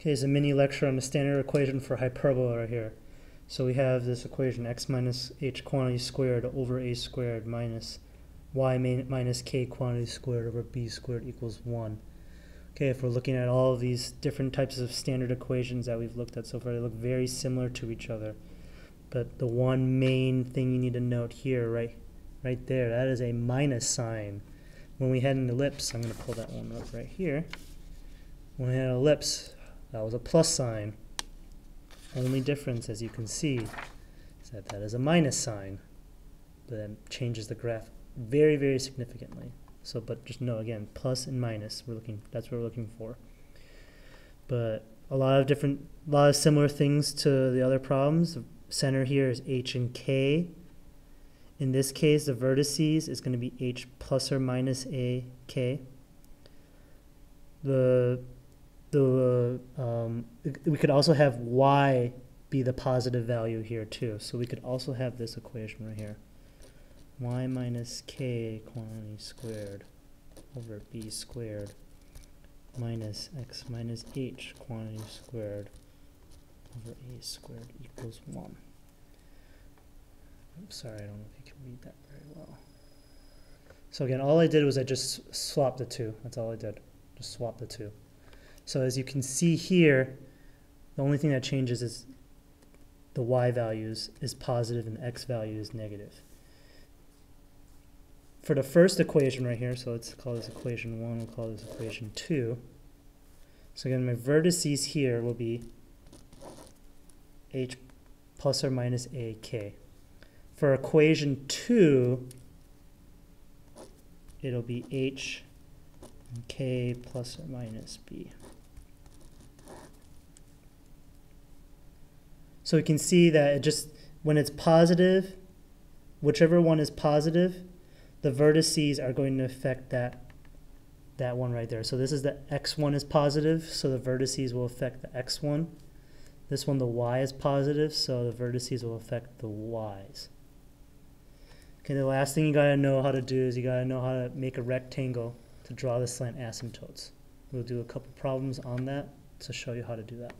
Okay, it's a mini lecture on the standard equation for hyperbola right here. So we have this equation, x minus h quantity squared over a squared minus y minus k quantity squared over b squared equals 1. Okay, if we're looking at all of these different types of standard equations that we've looked at so far, they look very similar to each other. But the one main thing you need to note here, right there, that is a minus sign. When we had an ellipse, I'm going to pull that one up right here. When we had an ellipse, that was a plus sign. Only difference, as you can see, is that that is a minus sign. But that changes the graph very, very significantly. So, but just know again, plus and minus. That's what we're looking for. But a lot of similar things to the other problems. The center here is h and k. In this case, the vertices is going to be h plus or minus a k. We could also have y be the positive value here too. So we could also have this equation right here. Y minus k quantity squared over b squared minus x minus h quantity squared over a squared equals 1. I'm sorry, I don't know if you can read that very well. So again, all I did was I just swapped the two. That's all I did. Just swap the two. So as you can see here, the only thing that changes is the y values is positive and the x value is negative. For the first equation right here, so let's call this equation 1, we'll call this equation 2. So again, my vertices here will be h plus or minus a k. For equation 2, it'll be h and k plus or minus b. So we can see that it just, when it's positive, whichever one is positive, the vertices are going to affect that one right there. So this is the x1 is positive, so the vertices will affect the x1. This one, the y is positive, so the vertices will affect the y's. Okay, the last thing you gotta know how to do is you gotta know how to make a rectangle to draw the slant asymptotes. We'll do a couple problems on that to show you how to do that.